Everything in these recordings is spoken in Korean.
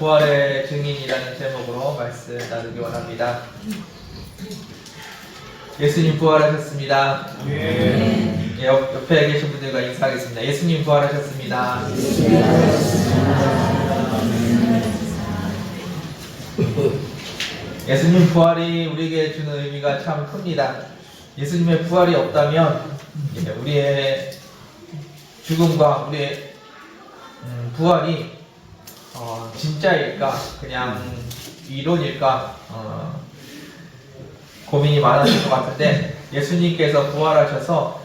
부활의 증인이라는 제목으로 말씀 나누기 원합니다. 예수님 부활하셨습니다. 예, 옆에 계신 분들과 인사하겠습니다. 예수님 부활하셨습니다. 예수님 부활이 우리에게 주는 의미가 참 큽니다. 예수님의 부활이 없다면 우리의 죽음과 우리의 부활이 진짜일까 그냥 이론일까 고민이 많았을 것 같은데, 예수님께서 부활하셔서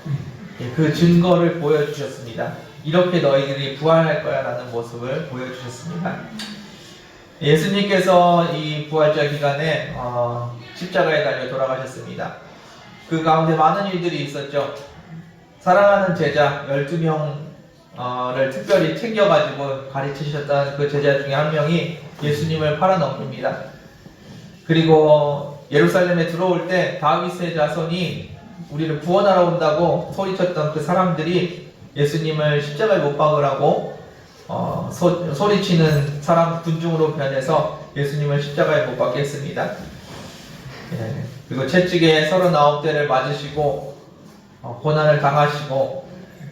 그 증거를 보여주셨습니다. 이렇게 너희들이 부활할 거야 라는 모습을 보여주셨습니다. 예수님께서 이 부활절 기간에 십자가에 달려 돌아가셨습니다. 그 가운데 많은 일들이 있었죠. 사랑하는 제자 12명을 특별히 챙겨가지고 가르치셨던 그 제자 중에 한 명이 예수님을 팔아넘깁니다. 그리고 예루살렘에 들어올 때 다윗의 자손이 우리를 구원하러 온다고 소리쳤던 그 사람들이 예수님을 십자가에 못 박으라고 소리치는 사람 군중으로 변해서 예수님을 십자가에 못 박게 했습니다. 그리고 채찍에 39대를 맞으시고 고난을 당하시고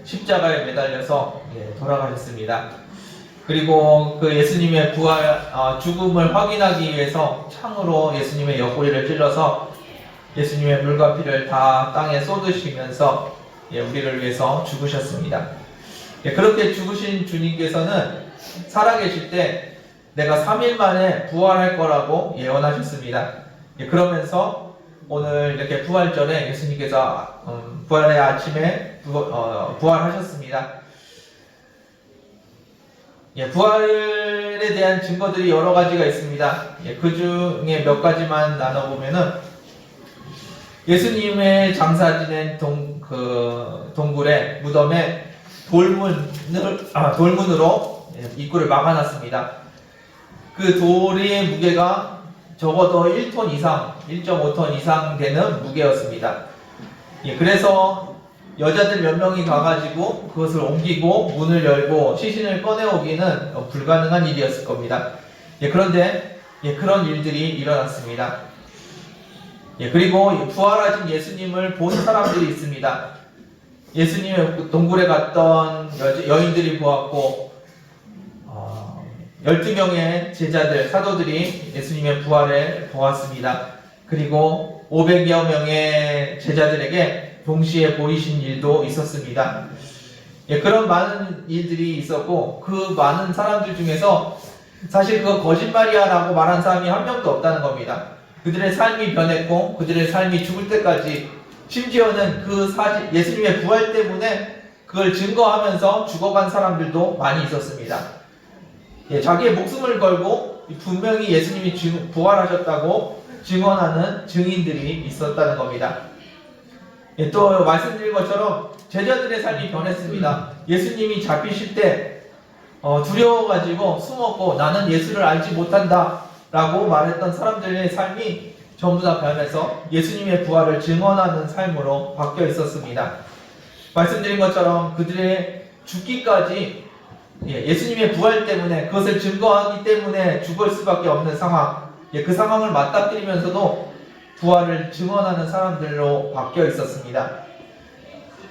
십자가에 매달려서 돌아가셨습니다. 그리고 그 예수님의 부활, 죽음을 확인하기 위해서 창으로 예수님의 옆구리를 찔러서 예수님의 물과 피를 다 땅에 쏟으시면서 우리를 위해서 죽으셨습니다. 그렇게 죽으신 주님께서는 살아계실 때 내가 3일 만에 부활할 거라고 예언하셨습니다. 그러면서 오늘 이렇게 부활절에 예수님께서 부활의 아침에 부활하셨습니다. 부활에 대한 증거들이 여러 가지가 있습니다. 그 중에 몇 가지만 나눠보면은, 예수님의 장사 지낸 동굴의 무덤에 돌문으로 입구를 막아놨습니다. 그 돌의 무게가 적어도 1톤 이상, 1.5톤 이상 되는 무게였습니다. 그래서 여자들 몇 명이 가가지고 그것을 옮기고 문을 열고 시신을 꺼내오기는 불가능한 일이었을 겁니다. 그런데 그런 일들이 일어났습니다. 그리고 부활하신 예수님을 본 사람들이 있습니다. 예수님의 동굴에 갔던 여인들이 보았고 12명의 제자들, 사도들이 예수님의 부활을 보았습니다. 그리고 500여 명의 제자들에게 동시에 보이신 일도 있었습니다. 그런 많은 일들이 있었고, 그 많은 사람들 중에서 사실 그거 거짓말이야 라고 말한 사람이 한 명도 없다는 겁니다. 그들의 삶이 변했고 그들의 삶이 죽을 때까지, 심지어는 예수님의 부활 때문에 그걸 증거하면서 죽어간 사람들도 많이 있었습니다. 자기의 목숨을 걸고 분명히 예수님이 부활하셨다고 증언하는 증인들이 있었다는 겁니다. 또 말씀드린 것처럼 제자들의 삶이 변했습니다. 예수님이 잡히실 때 두려워가지고 숨었고 나는 예수를 알지 못한다 라고 말했던 사람들의 삶이 전부 다 변해서 예수님의 부활을 증언하는 삶으로 바뀌어 있었습니다. 말씀드린 것처럼 그들의 죽기까지 예수님의 부활 때문에, 그것을 증거하기 때문에 죽을 수밖에 없는 상황, 그 상황을 맞닥뜨리면서도 부활을 증언하는 사람들로 바뀌어 있었습니다.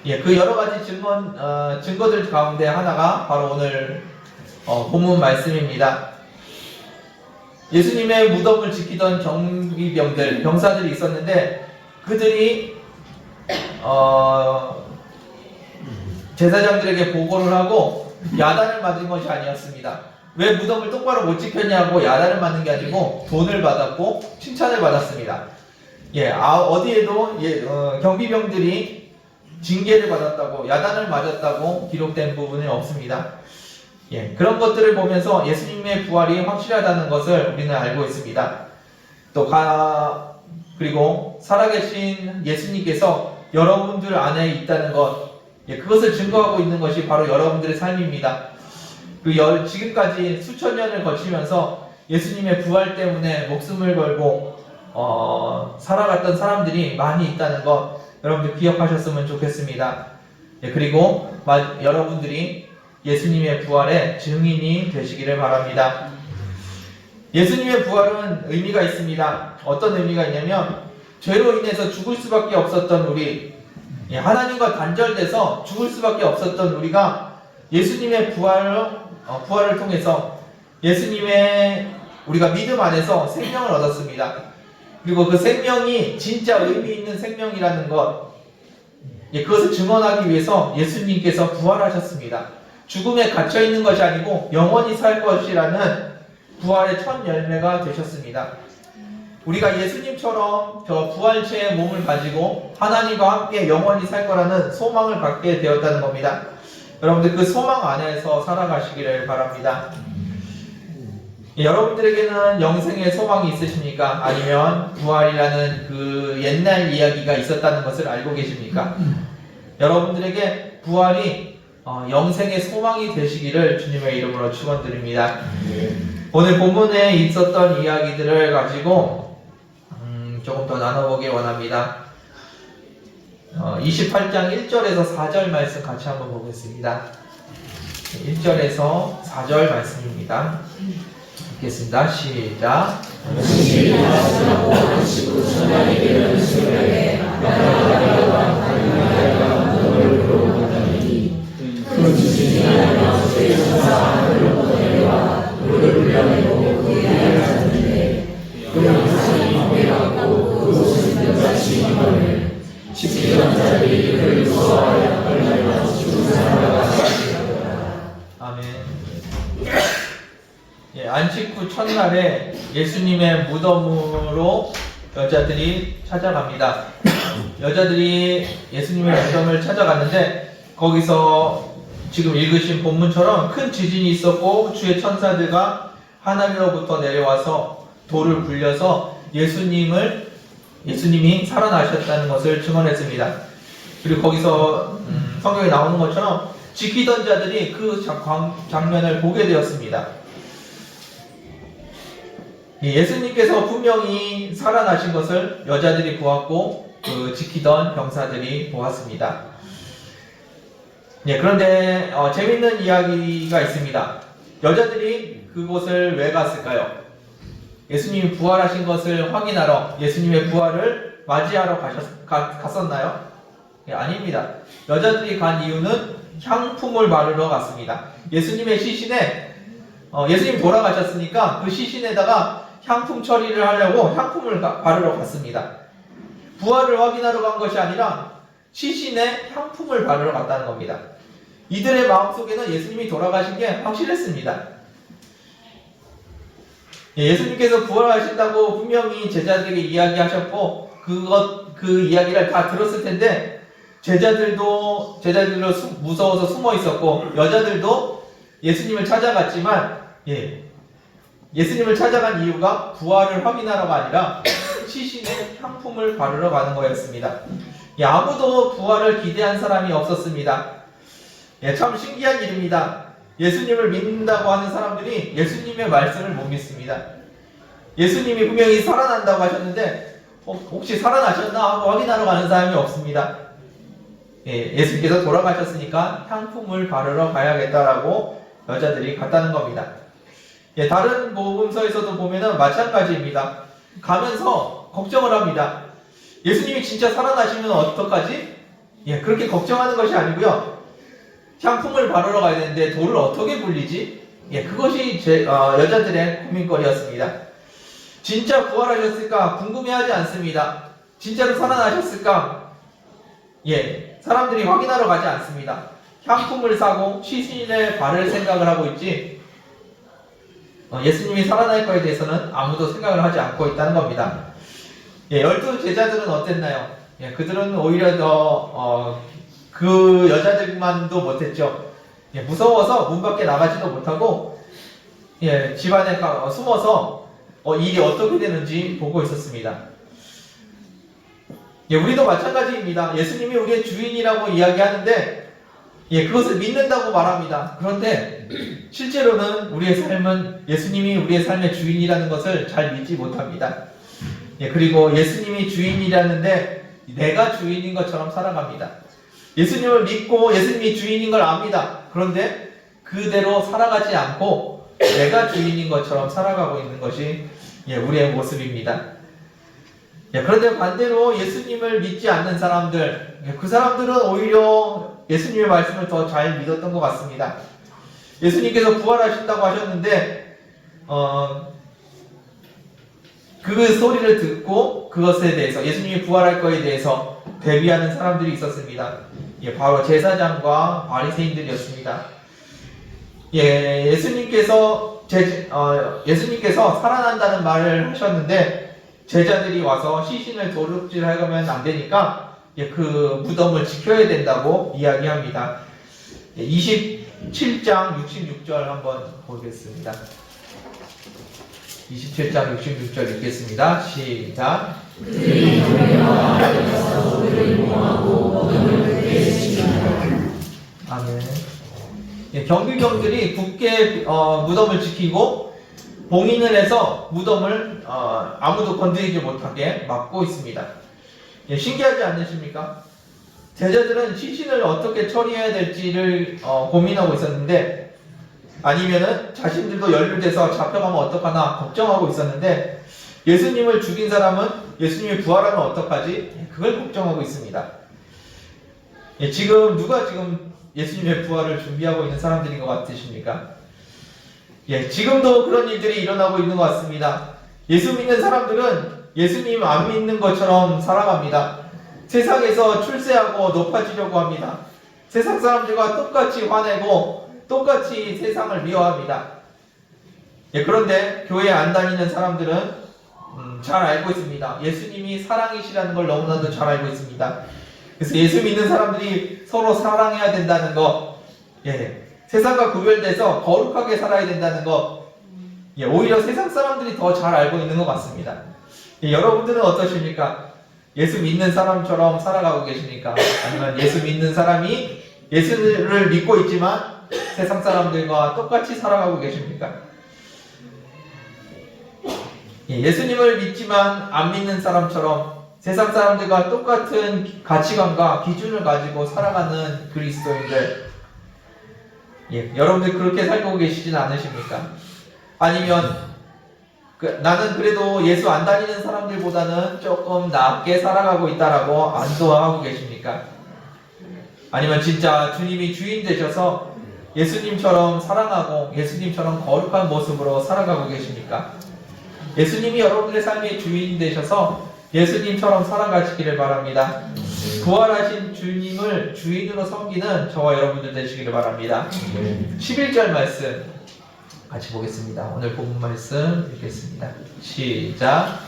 그 여러 가지 증거들 가운데 하나가 바로 오늘 본문 말씀입니다. 예수님의 무덤을 지키던 경비병들, 병사들이 있었는데 그들이 제사장들에게 보고를 하고 야단을 맞은 것이 아니었습니다. 왜 무덤을 똑바로 못 지켰냐고 야단을 맞는 게 아니고 돈을 받았고 칭찬을 받았습니다. 어디에도 경비병들이 징계를 받았다고, 야단을 맞았다고 기록된 부분은 없습니다. 그런 것들을 보면서 예수님의 부활이 확실하다는 것을 우리는 알고 있습니다. 그리고 살아계신 예수님께서 여러분들 안에 있다는 것, 그것을 증거하고 있는 것이 바로 여러분들의 삶입니다. 지금까지 수천 년을 거치면서 예수님의 부활 때문에 목숨을 걸고 살아갔던 사람들이 많이 있다는 것, 여러분들 기억하셨으면 좋겠습니다. 그리고 여러분들이 예수님의 부활의 증인이 되시기를 바랍니다. 예수님의 부활은 의미가 있습니다. 어떤 의미가 있냐면 죄로 인해서 죽을 수밖에 없었던 우리, 하나님과 단절돼서 죽을 수밖에 없었던 우리가 예수님의 부활을 통해서 예수님의 우리가 믿음 안에서 생명을 얻었습니다. 그리고 그 생명이 진짜 의미 있는 생명이라는 것, 그것을 증언하기 위해서 예수님께서 부활하셨습니다. 죽음에 갇혀 있는 것이 아니고 영원히 살 것이라는 부활의 첫 열매가 되셨습니다. 우리가 예수님처럼 저 부활체의 몸을 가지고 하나님과 함께 영원히 살 거라는 소망을 갖게 되었다는 겁니다. 여러분들 그 소망 안에서 살아가시기를 바랍니다. 여러분들에게는 영생의 소망이 있으십니까? 아니면 부활이라는 그 옛날 이야기가 있었다는 것을 알고 계십니까? 여러분들에게 부활이 영생의 소망이 되시기를 주님의 이름으로 축원드립니다. 오늘 본문에 있었던 이야기들을 가지고 조금 더 나눠보길 원합니다. 28장 1절에서 4절 말씀 같이 한번 보겠습니다. 1절에서 4절 말씀입니다. 읽겠습니다. 시작. 아멘. 안식 후 첫날에 예수님의 무덤으로 여자들이 찾아갑니다. 여자들이 예수님의 무덤을 찾아갔는데 거기서 지금 읽으신 본문처럼 큰 지진이 있었고 주의 천사들과 하늘로부터 내려와서 돌을 굴려서 예수님이 살아나셨다는 것을 증언했습니다. 그리고 거기서 성경에 나오는 것처럼 지키던 자들이 그 장면을 보게 되었습니다. 예수님께서 분명히 살아나신 것을 여자들이 보았고 그 지키던 병사들이 보았습니다. 그런데 재밌는 이야기가 있습니다. 여자들이 그곳을 왜 갔을까요? 예수님이 부활하신 것을 확인하러, 예수님의 부활을 맞이하러 갔었나요? 아닙니다. 여자들이 간 이유는 향품을 바르러 갔습니다. 예수님의 시신에 예수님 돌아가셨으니까 그 시신에다가 향품 처리를 하려고 향품을 바르러 갔습니다. 부활을 확인하러 간 것이 아니라 시신에 향품을 바르러 갔다는 겁니다. 이들의 마음속에는 예수님이 돌아가신 게 확실했습니다. 예수님께서 부활하신다고 분명히 제자들에게 이야기하셨고 그 이야기를 다 들었을 텐데 제자들도 무서워서 숨어 있었고 여자들도 예수님을 찾아갔지만 예수님을 찾아간 이유가 부활을 확인하러가 아니라 시신에 향품을 바르러 가는 거였습니다. 아무도 부활을 기대한 사람이 없었습니다. 참 신기한 일입니다. 예수님을 믿는다고 하는 사람들이 예수님의 말씀을 못 믿습니다. 예수님이 분명히 살아난다고 하셨는데 혹시 살아나셨나 하고 확인하러 가는 사람이 없습니다. 예수님께서 돌아가셨으니까 향품을 바르러 가야겠다라고 여자들이 갔다는 겁니다. 다른 복음서에서도 보면은 마찬가지입니다. 가면서 걱정을 합니다. 예수님이 진짜 살아나시면 어떡하지? 그렇게 걱정하는 것이 아니고요. 향품을 바르러 가야 되는데 돌을 어떻게 굴리지? 그것이 여자들의 고민거리였습니다. 진짜 부활하셨을까 궁금해하지 않습니다. 진짜로 살아나셨을까? 사람들이 확인하러 가지 않습니다. 향품을 사고 시신에 바를 생각을 하고 있지 예수님이 살아날 것에 대해서는 아무도 생각을 하지 않고 있다는 겁니다. 12 제자들은 어땠나요? 그들은 오히려 더 그 여자들만도 못했죠. 무서워서 문 밖에 나가지도 못하고 집안에 숨어서 일이 어떻게 되는지 보고 있었습니다. 우리도 마찬가지입니다. 예수님이 우리의 주인이라고 이야기하는데 그것을 믿는다고 말합니다. 그런데 실제로는 우리의 삶은 예수님이 우리의 삶의 주인이라는 것을 잘 믿지 못합니다. 그리고 예수님이 주인이라는데 내가 주인인 것처럼 살아갑니다. 예수님을 믿고 예수님이 주인인 걸 압니다. 그런데 그대로 살아가지 않고 내가 주인인 것처럼 살아가고 있는 것이 우리의 모습입니다. 그런데 반대로 예수님을 믿지 않는 사람들, 그 사람들은 오히려 예수님의 말씀을 더 잘 믿었던 것 같습니다. 예수님께서 부활하신다고 하셨는데 그 소리를 듣고 그것에 대해서, 예수님이 부활할 것에 대해서 대비하는 사람들이 있었습니다. 바로 제사장과 바리새인들이었습니다. 예수님께서 살아난다는 말을 하셨는데 제자들이 와서 시신을 도둑질하면 안 되니까 그 무덤을 지켜야 된다고 이야기합니다. 27장 66절 한번 보겠습니다. 27장 66절 읽겠습니다. 시작. 아멘. 경비병들이 굳게 무덤을 지키고 봉인을 해서 무덤을 아무도 건드리지 못하게 막고 있습니다. 신기하지 않으십니까? 제자들은 시신을 어떻게 처리해야 될지를 고민하고 있었는데, 아니면은 자신들도 연루돼서 잡혀가면 어떡하나 걱정하고 있었는데, 예수님을 죽인 사람은 예수님이 부활하면 어떡하지? 그걸 걱정하고 있습니다. 누가 지금 예수님의 부활을 준비하고 있는 사람들인 것 같으십니까? 지금도 그런 일들이 일어나고 있는 것 같습니다. 예수 믿는 사람들은 예수님 안 믿는 것처럼 살아갑니다. 세상에서 출세하고 높아지려고 합니다. 세상 사람들과 똑같이 화내고 똑같이 세상을 미워합니다. 그런데 교회에 안 다니는 사람들은 잘 알고 있습니다. 예수님이 사랑이시라는 걸 너무나도 잘 알고 있습니다. 그래서 예수 믿는 사람들이 서로 사랑해야 된다는 거, 세상과 구별돼서 거룩하게 살아야 된다는 거, 오히려 세상 사람들이 더 잘 알고 있는 것 같습니다. 여러분들은 어떠십니까? 예수 믿는 사람처럼 살아가고 계십니까? 아니면 예수 믿는 사람이 예수를 믿고 있지만 세상 사람들과 똑같이 살아가고 계십니까? 예수님을 믿지만 안 믿는 사람처럼 세상 사람들과 똑같은 가치관과 기준을 가지고 살아가는 그리스도인들, 여러분들 그렇게 살고 계시진 않으십니까? 아니면 나는 그래도 예수 안 다니는 사람들보다는 조금 낫게 살아가고 있다라고 안도하고 계십니까? 아니면 진짜 주님이 주인 되셔서 예수님처럼 사랑하고 예수님처럼 거룩한 모습으로 살아가고 계십니까? 예수님이 여러분들의 삶의 주인 되셔서 예수님처럼 살아가시기를 바랍니다. 부활하신 주님을 주인으로 섬기는 저와 여러분들 되시기를 바랍니다. 11절 말씀 같이 보겠습니다. 오늘 본문 말씀 읽겠습니다. 시작.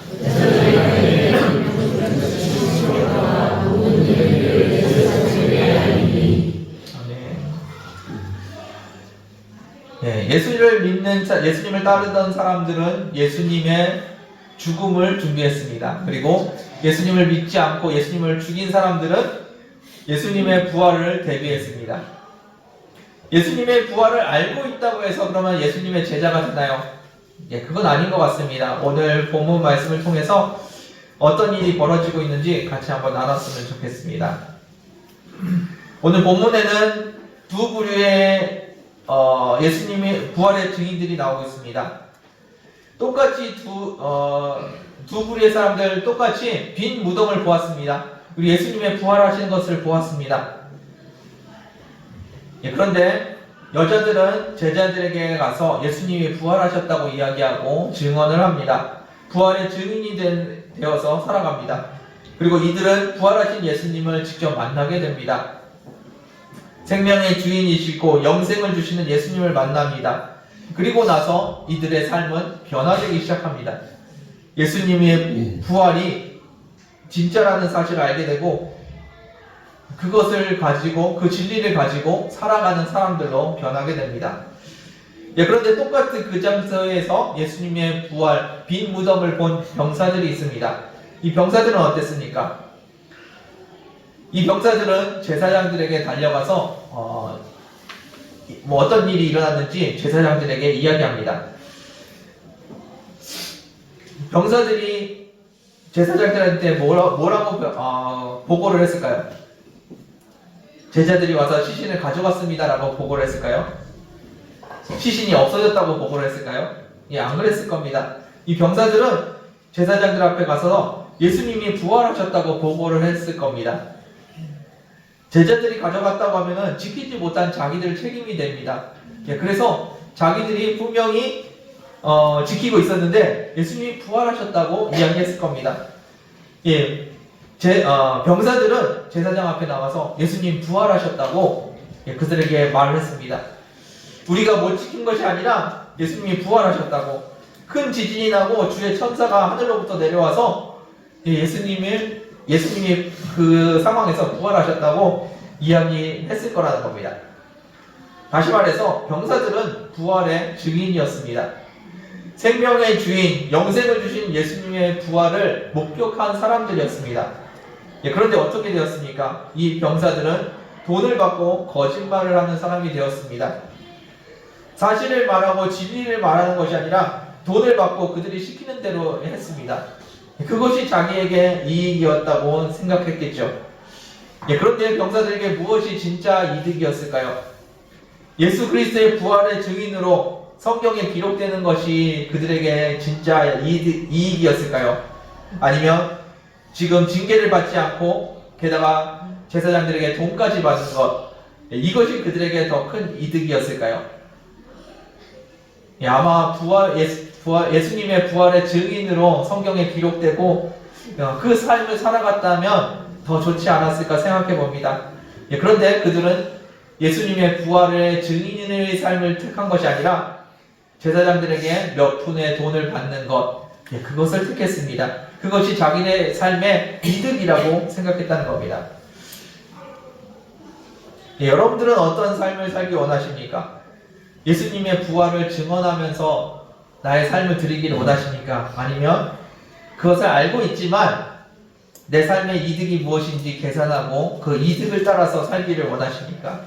예수님을 따르던 사람들은 예수님의 죽음을 준비했습니다. 그리고 예수님을 믿지 않고 예수님을 죽인 사람들은 예수님의 부활을 대비했습니다. 예수님의 부활을 알고 있다고 해서 그러면 예수님의 제자가 되나요? 그건 아닌 것 같습니다. 오늘 본문 말씀을 통해서 어떤 일이 벌어지고 있는지 같이 한번 나눴으면 좋겠습니다. 오늘 본문에는 두 부류의 예수님의 부활의 증인들이 나오고 있습니다. 똑같이 두 부류의 사람들 똑같이 빈 무덤을 보았습니다. 그리고 예수님의 부활하시는 것을 보았습니다. 그런데 여자들은 제자들에게 가서 예수님이 부활하셨다고 이야기하고 증언을 합니다. 부활의 증인이 되어서 살아갑니다. 그리고 이들은 부활하신 예수님을 직접 만나게 됩니다. 생명의 주인이시고 영생을 주시는 예수님을 만납니다. 그리고 나서 이들의 삶은 변화되기 시작합니다. 예수님의 부활이 진짜라는 사실을 알게 되고 그것을 가지고 그 진리를 가지고 살아가는 사람들로 변하게 됩니다. 그런데 똑같은 그 장소에서 예수님의 부활, 빈 무덤을 본 병사들이 있습니다. 이 병사들은 어땠습니까? 이 병사들은 제사장들에게 달려가서 어떤 일이 일어났는지 제사장들에게 이야기합니다. 병사들이 제사장들한테 뭐라고 보고를 했을까요? 제자들이 와서 시신을 가져갔습니다라고 보고를 했을까요? 시신이 없어졌다고 보고를 했을까요? 예, 안 그랬을 겁니다. 이 병사들은 제사장들 앞에 가서 예수님이 부활하셨다고 보고를 했을 겁니다. 제자들이 가져갔다고 하면은 지키지 못한 자기들 책임이 됩니다. 예, 그래서 자기들이 분명히 지키고 있었는데 예수님이 부활하셨다고 이야기했을 겁니다. 예, 병사들은 제사장 앞에 나가서 예수님 부활하셨다고 그들에게 말을 했습니다. 우리가 못 지킨 것이 아니라 예수님이 부활하셨다고. 큰 지진이 나고 주의 천사가 하늘로부터 내려와서 예수님이 그 상황에서 부활하셨다고 이야기했을 거라는 겁니다. 다시 말해서 병사들은 부활의 증인이었습니다. 생명의 주인, 영생을 주신 예수님의 부활을 목격한 사람들이었습니다. 그런데 어떻게 되었습니까? 이 병사들은 돈을 받고 거짓말을 하는 사람이 되었습니다. 사실을 말하고 진리를 말하는 것이 아니라 돈을 받고 그들이 시키는 대로 했습니다. 그것이 자기에게 이익이었다고 생각했겠죠. 그런데 병사들에게 무엇이 진짜 이득이었을까요? 예수 그리스도의 부활의 증인으로 성경에 기록되는 것이 그들에게 진짜 이익이었을까요? 아니면 지금 징계를 받지 않고 게다가 제사장들에게 돈까지 받은 것, 이것이 그들에게 더 큰 이득이었을까요? 아마 예수님의 부활의 증인으로 성경에 기록되고 그 삶을 살아갔다면 더 좋지 않았을까 생각해 봅니다. 그런데 그들은 예수님의 부활의 증인의 삶을 택한 것이 아니라 제사장들에게 몇 푼의 돈을 받는 것, 그것을 택했습니다. 그것이 자기네 삶의 이득이라고 생각했다는 겁니다. 여러분들은 어떤 삶을 살기 원하십니까? 예수님의 부활을 증언하면서 나의 삶을 드리기를 원하십니까? 아니면 그것을 알고 있지만 내 삶의 이득이 무엇인지 계산하고 그 이득을 따라서 살기를 원하십니까?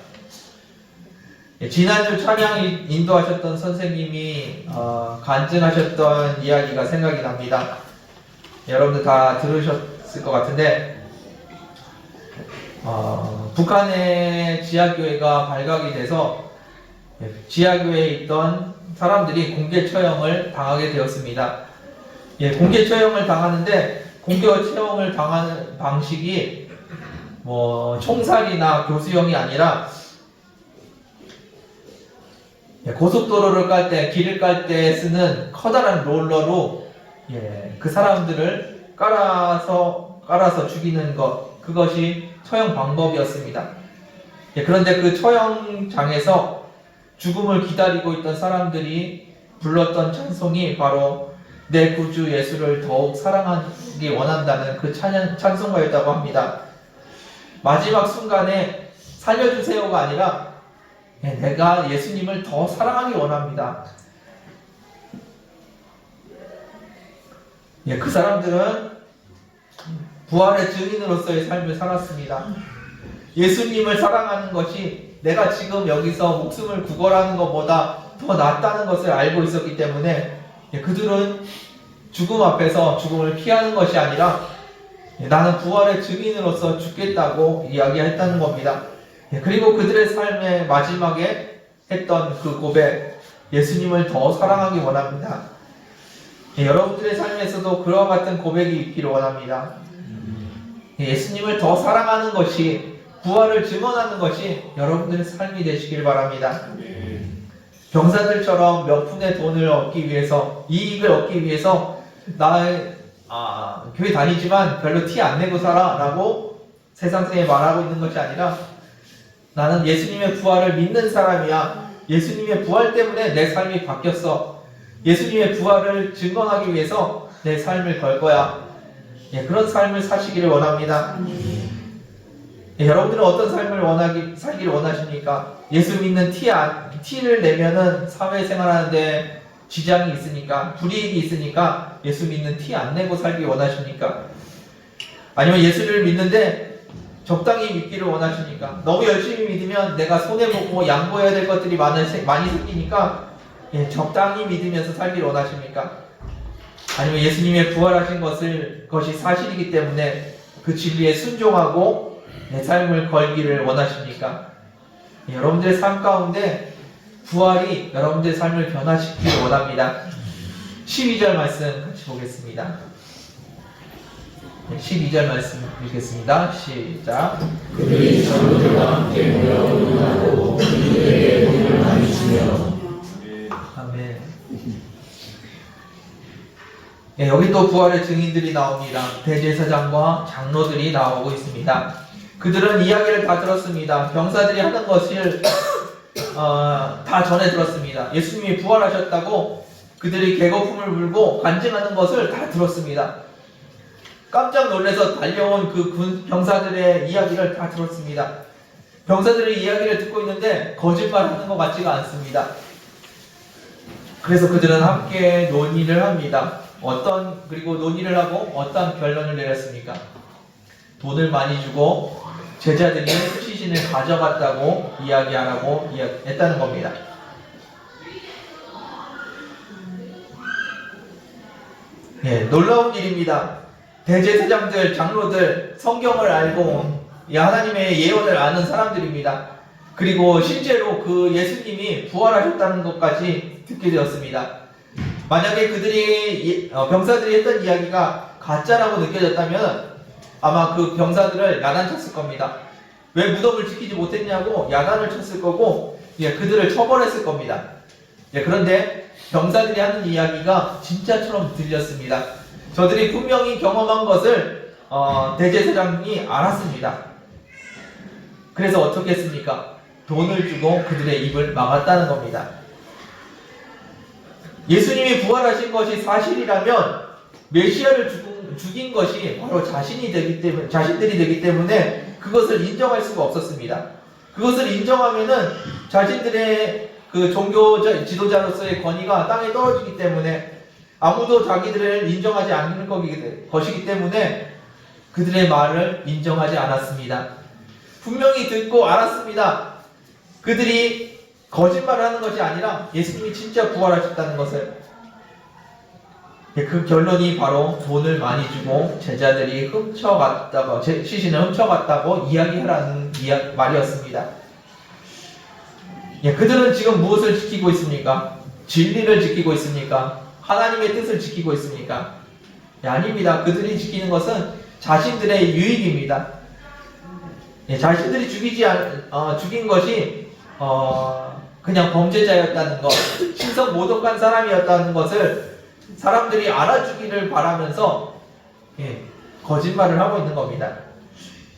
지난주 찬양 인도하셨던 선생님이 간증하셨던 이야기가 생각이 납니다. 여러분들 다 들으셨을 것 같은데 북한의 지하교회가 발각이 돼서 지하교회에 있던 사람들이 공개 처형을 당하게 되었습니다. 공개 처형을 당하는데 공개 처형을 당하는 방식이 총살이나 교수형이 아니라 고속도로를 깔 때, 길을 깔 때 쓰는 커다란 롤러로 그 사람들을 깔아서 죽이는 것, 그것이 처형 방법이었습니다. 그런데 그 처형장에서 죽음을 기다리고 있던 사람들이 불렀던 찬송이 바로 내 구주 예수를 더욱 사랑하기 원한다는 그 찬송가였다고 합니다. 마지막 순간에 살려주세요가 아니라 내가 예수님을 더 사랑하기 원합니다. 그 사람들은 부활의 증인으로서의 삶을 살았습니다. 예수님을 사랑하는 것이 내가 지금 여기서 목숨을 구걸하는 것보다 더 낫다는 것을 알고 있었기 때문에 그들은 죽음 앞에서 죽음을 피하는 것이 아니라 나는 부활의 증인으로서 죽겠다고 이야기했다는 겁니다. 그리고 그들의 삶의 마지막에 했던 그 고백, 예수님을 더 사랑하기 원합니다. 여러분들의 삶에서도 그와 같은 고백이 있기를 원합니다. 예수님을 더 사랑하는 것이, 부활을 증언하는 것이 여러분들의 삶이 되시길 바랍니다. 병사들처럼 몇 푼의 돈을 얻기 위해서, 이익을 얻기 위해서 교회 다니지만 별로 티 안 내고 살아 라고 세상에 말하고 있는 것이 아니라 나는 예수님의 부활을 믿는 사람이야. 예수님의 부활 때문에 내 삶이 바뀌었어. 예수님의 부활을 증언하기 위해서 내 삶을 걸 거야. 그런 삶을 사시기를 원합니다. 여러분들은 어떤 삶을 살기를 원하십니까? 예수 믿는 티를 내면은 사회생활하는데 지장이 있으니까, 불이익이 있으니까 예수 믿는 티 안 내고 살기 원하십니까? 아니면 예수를 믿는데 적당히 믿기를 원하십니까? 너무 열심히 믿으면 내가 손해보고 양보해야 될 것들이 많이 생기니까 적당히 믿으면서 살기를 원하십니까? 아니면 예수님의 부활하신 것이 사실이기 때문에 그 진리에 순종하고 내 삶을 걸기를 원하십니까? 여러분들의 삶 가운데 부활이 여러분들의 삶을 변화시키길 원합니다. 12절 말씀 같이 보겠습니다. 12절 말씀 읽겠습니다. 시작. 그들이 장로들과 함께 모여 의논하고 그들에게 돈을 많이 주며. 아멘. 네, 여기 또 부활의 증인들이 나옵니다. 대제사장과 장로들이 나오고 있습니다. 그들은 이야기를 다 들었습니다. 병사들이 하는 것을 다 전해 들었습니다. 예수님이 부활하셨다고 그들이 개거품을 물고 간증하는 것을 다 들었습니다. 깜짝 놀라서 달려온 그 병사들의 이야기를 다 들었습니다. 병사들의 이야기를 듣고 있는데 거짓말하는 것 같지가 않습니다. 그래서 그들은 함께 논의를 합니다. 그리고 논의를 하고 어떤 결론을 내렸습니까? 돈을 많이 주고 제자들이 시신을 가져갔다고 이야기하라고 했다는 겁니다. 네, 놀라운 일입니다. 대제사장들, 장로들, 성경을 알고 하나님의 예언을 아는 사람들입니다. 그리고 실제로 그 예수님이 부활하셨다는 것까지 듣게 되었습니다. 만약에 그들이 병사들이 했던 이야기가 가짜라고 느껴졌다면 아마 그 병사들을 야단쳤을 겁니다. 왜 무덤을 지키지 못했냐고 야단을 쳤을 거고 그들을 처벌했을 겁니다. 그런데 병사들이 하는 이야기가 진짜처럼 들렸습니다. 저들이 분명히 경험한 것을 대제사장이 알았습니다. 그래서 어떻게 했습니까? 돈을 주고 그들의 입을 막았다는 겁니다. 예수님이 부활하신 것이 사실이라면 메시아를 죽인 것이 바로 자신들이 되기 때문에 그것을 인정할 수가 없었습니다. 그것을 인정하면은 자신들의 그 종교 지도자로서의 권위가 땅에 떨어지기 때문에 아무도 자기들을 인정하지 않는 것이기 때문에 그들의 말을 인정하지 않았습니다. 분명히 듣고 알았습니다. 그들이 거짓말을 하는 것이 아니라 예수님이 진짜 부활하셨다는 것을. 그 결론이 바로 돈을 많이 주고 제자들이 시신을 훔쳐갔다고 이야기하라는 말이었습니다. 그들은 지금 무엇을 지키고 있습니까? 진리를 지키고 있습니까? 하나님의 뜻을 지키고 있습니까? 아닙니다. 그들이 지키는 것은 자신들의 유익입니다. 자신들이 죽인 것이 그냥 범죄자였다는 것, 신성 모독한 사람이었다는 것을 사람들이 알아주기를 바라면서 거짓말을 하고 있는 겁니다.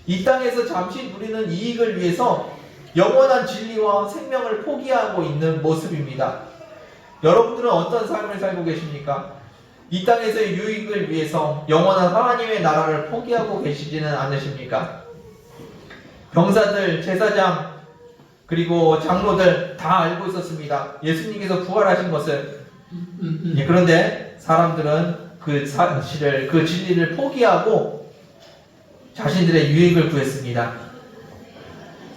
이 땅에서 잠시 누리는 이익을 위해서 영원한 진리와 생명을 포기하고 있는 모습입니다. 여러분들은 어떤 삶을 살고 계십니까? 이 땅에서의 유익을 위해서 영원한 하나님의 나라를 포기하고 계시지는 않으십니까? 병사들, 제사장, 그리고 장로들 다 알고 있었습니다. 예수님께서 부활하신 것을. 그런데 사람들은 그 사실을, 그 진리를 포기하고 자신들의 유익을 구했습니다.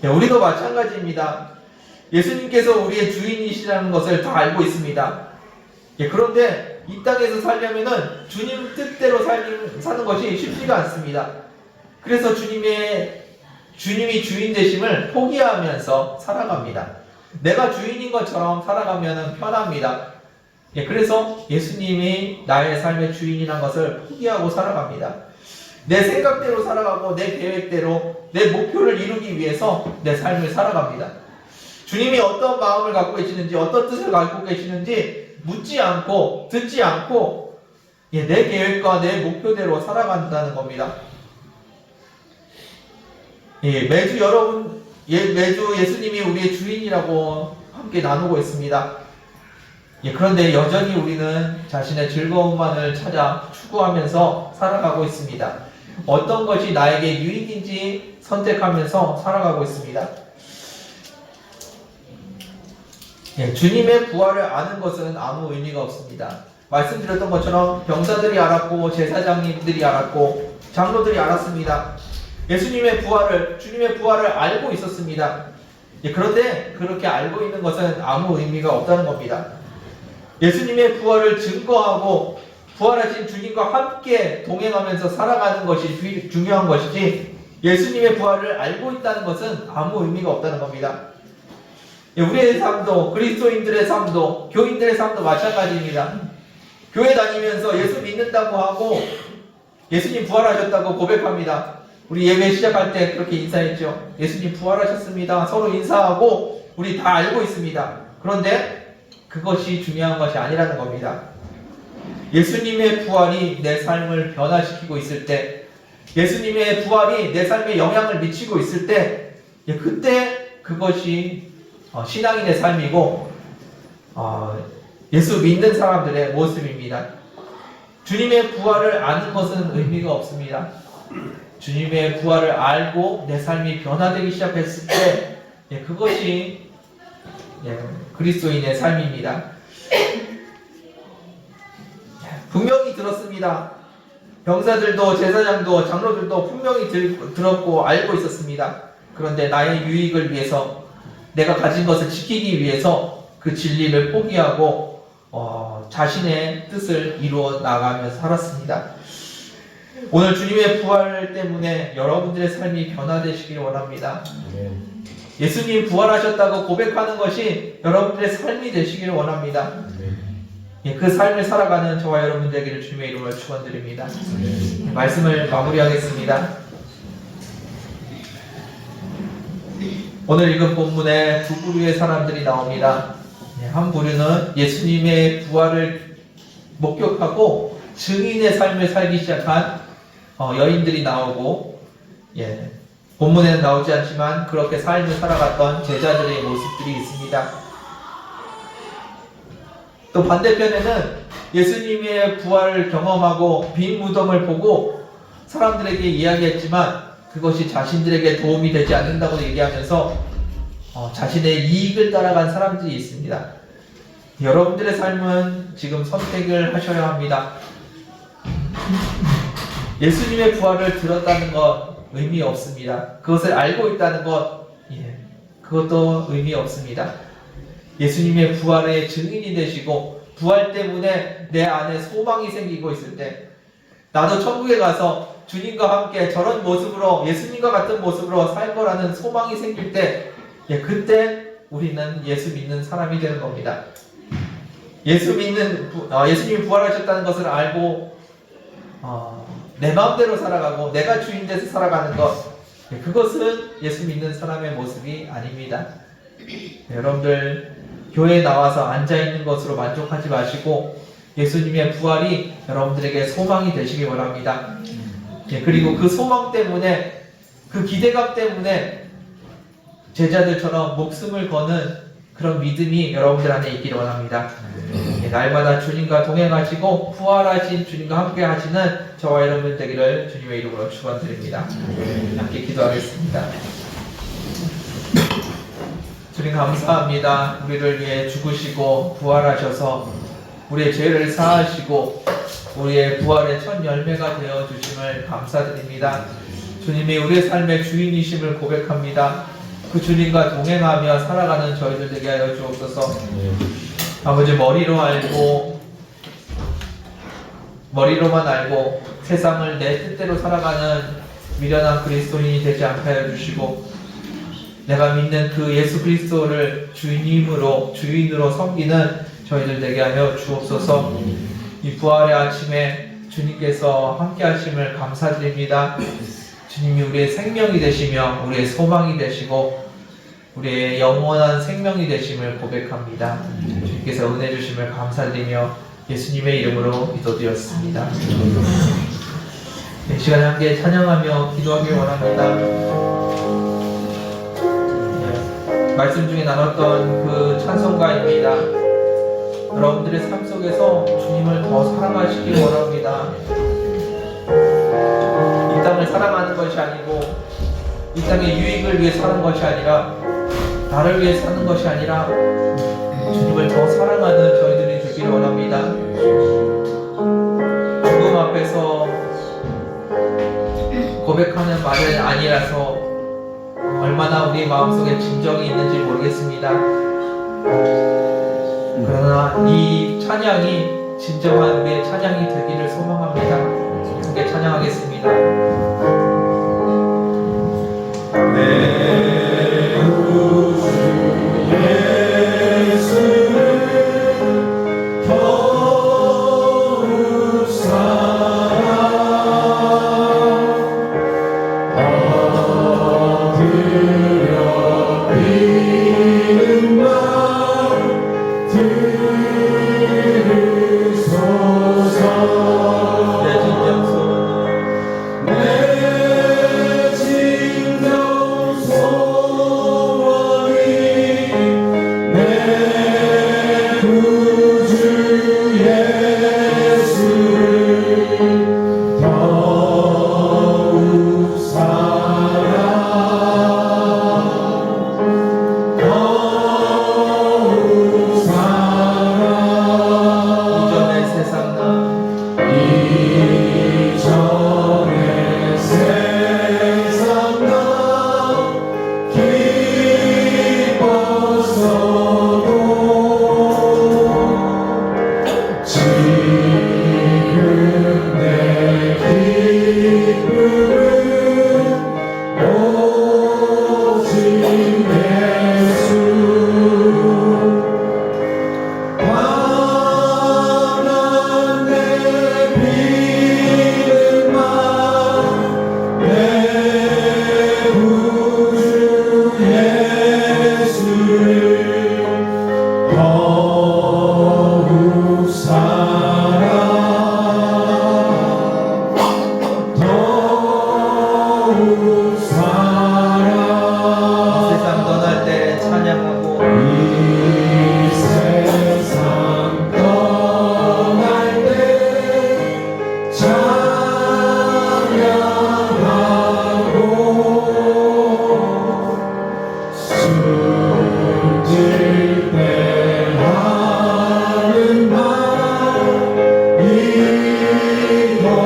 우리도 마찬가지입니다. 예수님께서 우리의 주인이시라는 것을 다 알고 있습니다. 그런데 이 땅에서 살려면은 주님 뜻대로 사는 것이 쉽지가 않습니다. 그래서 주님이 주인 되심을 포기하면서 살아갑니다. 내가 주인인 것처럼 살아가면 편합니다. 그래서 예수님이 나의 삶의 주인이라는 것을 포기하고 살아갑니다. 내 생각대로 살아가고 내 계획대로 내 목표를 이루기 위해서 내 삶을 살아갑니다. 주님이 어떤 마음을 갖고 계시는지 어떤 뜻을 갖고 계시는지 묻지 않고 듣지 않고 내 계획과 내 목표대로 살아간다는 겁니다. 매주 예수님이 우리의 주인이라고 함께 나누고 있습니다. 그런데 여전히 우리는 자신의 즐거움만을 찾아 추구하면서 살아가고 있습니다. 어떤 것이 나에게 유익인지 선택하면서 살아가고 있습니다. 주님의 부활을 아는 것은 아무 의미가 없습니다. 말씀드렸던 것처럼 병사들이 알았고 제사장님들이 알았고 장로들이 알았습니다. 주님의 부활을 알고 있었습니다. 그런데 그렇게 알고 있는 것은 아무 의미가 없다는 겁니다. 예수님의 부활을 증거하고 부활하신 주님과 함께 동행하면서 살아가는 것이 중요한 것이지 예수님의 부활을 알고 있다는 것은 아무 의미가 없다는 겁니다. 우리의 삶도, 그리스도인들의 삶도, 교인들의 삶도 마찬가지입니다. 교회 다니면서 예수 믿는다고 하고 예수님 부활하셨다고 고백합니다. 우리 예배 시작할 때 그렇게 인사했죠. 예수님 부활하셨습니다. 서로 인사하고 우리 다 알고 있습니다. 그런데 그것이 중요한 것이 아니라는 겁니다. 예수님의 부활이 내 삶을 변화시키고 있을 때, 예수님의 부활이 내 삶에 영향을 미치고 있을 때, 그때 그것이 신앙인의 삶이고 예수 믿는 사람들의 모습입니다. 주님의 부활을 아는 것은 의미가 없습니다. 주님의 부활을 알고 내 삶이 변화되기 시작했을 때 그것이 그리스도인의 삶입니다. 분명히 들었습니다. 병사들도 제사장도 장로들도 분명히 들었고 알고 있었습니다. 그런데 나의 유익을 위해서, 내가 가진 것을 지키기 위해서 그 진리를 포기하고 자신의 뜻을 이루어 나가며 살았습니다. 오늘 주님의 부활 때문에 여러분들의 삶이 변화되시길 원합니다. 예수님 부활하셨다고 고백하는 것이 여러분들의 삶이 되시길 원합니다. 그 삶을 살아가는 저와 여러분 되기를 주님의 이름으로 축원드립니다. 말씀을 마무리하겠습니다. 오늘 읽은 본문에 두 부류의 사람들이 나옵니다. 한 부류는 예수님의 부활을 목격하고 증인의 삶을 살기 시작한 여인들이 나오고, 본문에는 나오지 않지만 그렇게 삶을 살아갔던 제자들의 모습들이 있습니다. 또 반대편에는 예수님의 부활을 경험하고 빈 무덤을 보고 사람들에게 이야기했지만 그것이 자신들에게 도움이 되지 않는다고 얘기하면서 자신의 이익을 따라간 사람들이 있습니다. 여러분들의 삶은 지금 선택을 하셔야 합니다. 예수님의 부활을 들었다는 것 의미 없습니다. 그것을 알고 있다는 것, 그것도 의미 없습니다. 예수님의 부활의 증인이 되시고 부활 때문에 내 안에 소망이 생기고 있을 때, 나도 천국에 가서 주님과 함께 저런 모습으로, 예수님과 같은 모습으로 살 거라는 소망이 생길 때, 그때 우리는 예수 믿는 사람이 되는 겁니다. 예수님이 부활하셨다는 것을 알고 내 마음대로 살아가고 내가 주인 돼서 살아가는 것, 그것은 예수 믿는 사람의 모습이 아닙니다. 여러분들 교회에 나와서 앉아있는 것으로 만족하지 마시고 예수님의 부활이 여러분들에게 소망이 되시기 바랍니다. 그리고 그 소망 때문에, 그 기대감 때문에 제자들처럼 목숨을 거는 그런 믿음이 여러분들 안에 있기를 원합니다. 날마다 주님과 동행하시고 부활하신 주님과 함께 하시는 저와 여러분 되기를 주님의 이름으로 축원드립니다. 함께 기도하겠습니다. 주님 감사합니다. 우리를 위해 죽으시고 부활하셔서 우리의 죄를 사하시고 우리의 부활의 첫 열매가 되어 주심을 감사드립니다. 주님이 우리의 삶의 주인이심을 고백합니다. 그 주님과 동행하며 살아가는 저희들 되게 하여 주옵소서. 아버지, 머리로만 알고 세상을 내 뜻대로 살아가는 미련한 그리스도인이 되지 않게 하여 주시고, 내가 믿는 그 예수 그리스도를 주인으로 섬기는 저희들 되게 하여 주옵소서. 이 부활의 아침에 주님께서 함께 하심을 감사드립니다. 주님이 우리의 생명이 되시며 우리의 소망이 되시고 우리의 영원한 생명이 되심을 고백합니다. 주님께서 은혜 주심을 감사드리며 예수님의 이름으로 기도드렸습니다. 이 시간에 함께 찬양하며 기도하길 원합니다. 말씀 중에 나눴던 그 찬송가입니다. 여러분들의 삶 속에서 주님을 더 사랑하시길 원합니다. 이 땅을 사랑하는 것이 아니고 이 땅의 유익을 위해 사는 것이 아니라, 나를 위해 사는 것이 아니라 주님을 더 사랑하는 저희들이 되길 원합니다. 죽음 앞에서 고백하는 말은 아니라서 얼마나 우리 마음속에 진정이 있는지 모르겠습니다. 그러나 이 찬양이 진정한 우리의 찬양이 되기를 소망합니다. 함께 찬양하겠습니다. 내 구주의 더욱 살아 더욱 살아 세상 떠날 때 찬양하고 이 세상 떠날 때 찬양하고 숨질 때 하는 말 이것일세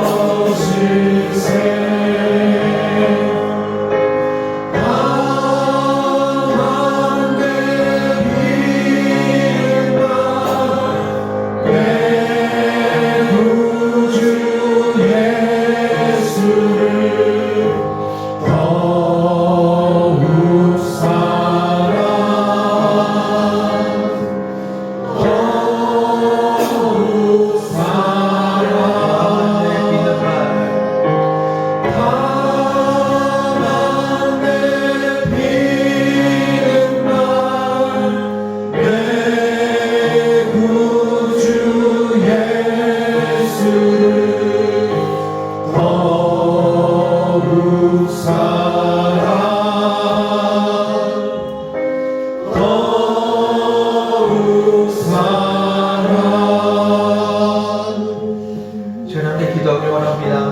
주님께 기도하길 원합니다.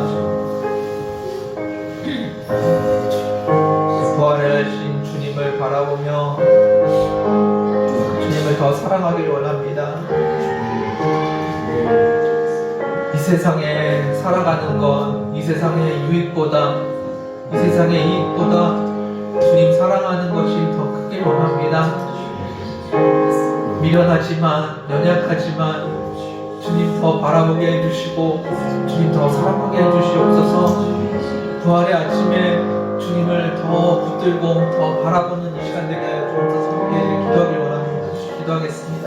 부활하신 주님을 바라보며 주님을 더 사랑하길 원합니다. 이 세상에 살아가는 것, 이 세상의 유익보다, 이 세상의 이익보다 주님 사랑하는 것이 더 크길 원합니다. 미련하지만, 연약하지만 주님 더 바라보게 해주시고 주님 더 사랑하게 해주시옵소서. 부활의 아침에 주님을 더 붙들고 더 바라보는 이 시간 되게 하여 주옵소서. 함께 기도하길 원합니다. 기도하겠습니다.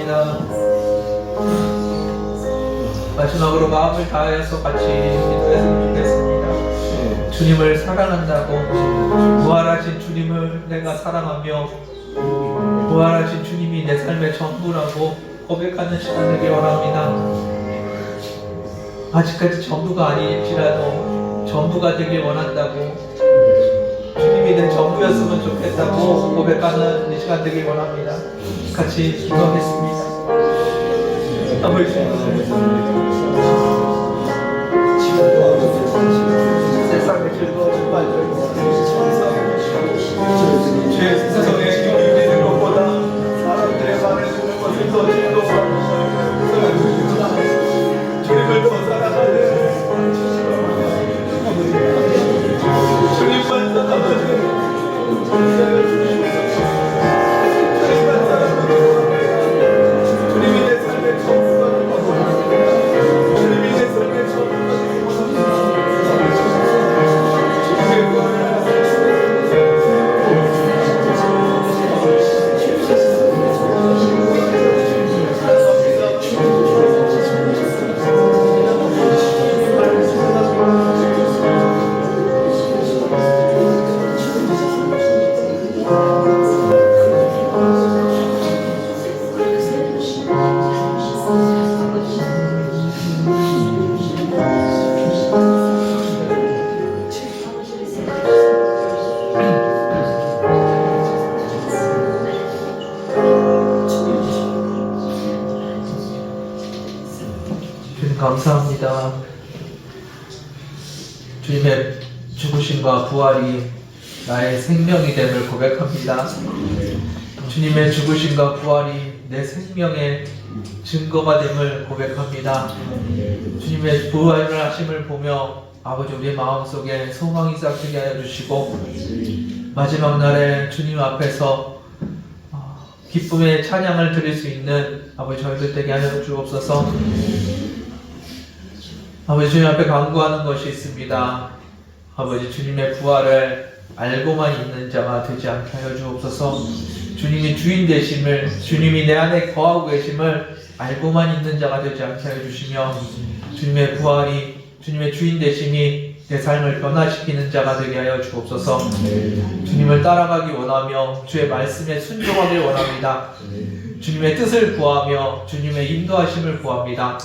원합니다. 마지막으로 마음을 다해서 같이 기도했으면 좋겠습니다. 주님을 사랑한다고, 부활하신 주님을 내가 사랑하며 부활하신 주님이 내 삶의 전부라고 고백하는 시간 되길 원합니다. 아직까지 전부가 아닐지라도 전부가 되길 원한다고, 주님이 내 전부였으면 좋겠다고 고백하는 이 시간 되길 원합니다. 같이 기도하겠습니다. 아버지, 세상의 즐거움을 만들고 죄 세상에 이기는 것보다 사람들의 말을 듣는 것을 더 즐거워하고 주님을 더 사랑하는 주님만 사랑하는 주님만 사랑하는 주님이 내 삶의 전부가 되고 주님이 내 삶의 전부가 되고 주님의 구원을 감사합니다. 주님의 죽으심과 부활이 나의 생명이 됨을 고백합니다. 주님의 죽으심과 부활이 내 생명의 증거가 됨을 고백합니다. 주님의 부활을 하심을 보며 아버지 우리의 마음속에 소망이 싹트게 하여 주시고 마지막 날에 주님 앞에서 기쁨의 찬양을 드릴 수 있는 아버지 저희들 되게 하여 주옵소서. 아버지 주님 앞에 간구하는 것이 있습니다. 아버지 주님의 부활을 알고만 있는 자가 되지 않게 하여 주옵소서. 주님이 주인 되심을, 주님이 내 안에 거하고 계심을 알고만 있는 자가 되지 않게 하여 주시며 주님의 부활이, 주님의 주인 되심이 내 삶을 변화시키는 자가 되게 하여 주옵소서. 주님을 따라가기 원하며 주의 말씀에 순종하길 원합니다. 주님의 뜻을 구하며 주님의 인도하심을 구합니다.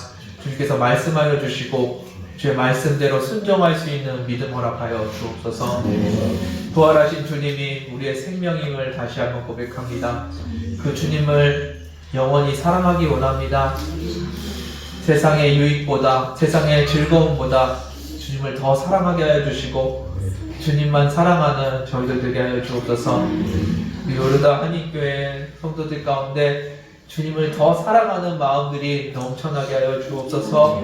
주님께서 말씀하여 주시고 주의 말씀대로 순종할 수 있는 믿음 허락하여 주옵소서. 부활하신 주님이 우리의 생명임을 다시 한번 고백합니다. 그 주님을 영원히 사랑하기 원합니다. 세상의 유익보다, 세상의 즐거움보다 주님을 더 사랑하게 하여 주시고 주님만 사랑하는 저희들 되게 하여 주옵소서. 우리 요르다 한인교회 성도들 가운데 주님을 더 사랑하는 마음들이 넘쳐나게 하여 주옵소서.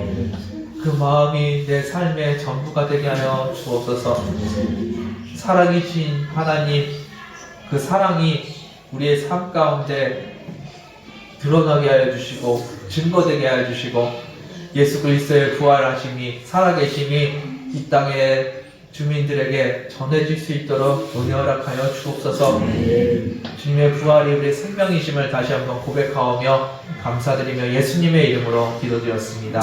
그 마음이 내 삶의 전부가 되게 하여 주옵소서. 살아계신 하나님, 그 사랑이 우리의 삶 가운데 드러나게 하여 주시고 증거되게 하여 주시고 예수 그리스도의 부활하심이, 살아계심이 이 땅의 주민들에게 전해질 수 있도록 은혜 허락하여 주옵소서. 주님의 부활이 우리의 생명이심을 다시 한번 고백하오며 감사드리며 예수님의 이름으로 기도드렸습니다.